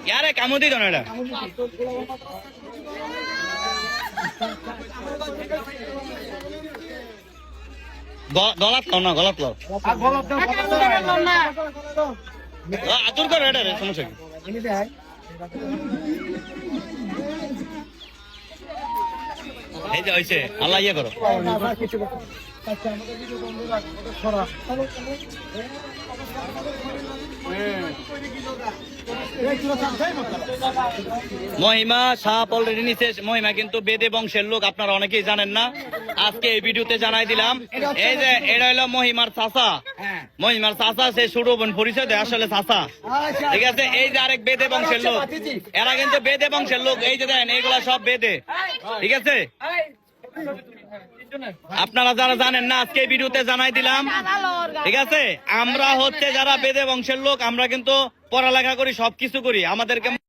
यारे कामोदी तो ना गलत लो ना गलत लो आतुर कर रेडा रे समस्या এই যে হইছে আল্লাহ ইয়া করো মহিমা সাপ অলরেডি নিচে মহিমা কিন্তু বেদে বংশের লোক আপনারা অনেকেই জানেন না আজকে এই ভিডিওতে জানাই দিলাম এই যে এটা হলো মহিমার চাচা মহিমার চাচা সে ছোট বোন পরিচয় দেয় আসলে চাচা ঠিক আছে এই যে আরেক বেদে বংশের লোক এরা কিন্তু বেদে বংশের লোক এই যে দেখেন এইগুলা সব বেদে ঠিক আছে আপনারা যারা জানেন না আজকে ভিডিওতে জানাই দিলাম ঠিক আছে আমরা হচ্ছে যারা বেদে বংশের লোক আমরা কিন্তু পড়ালেখা করি সবকিছু করি আমাদেরকে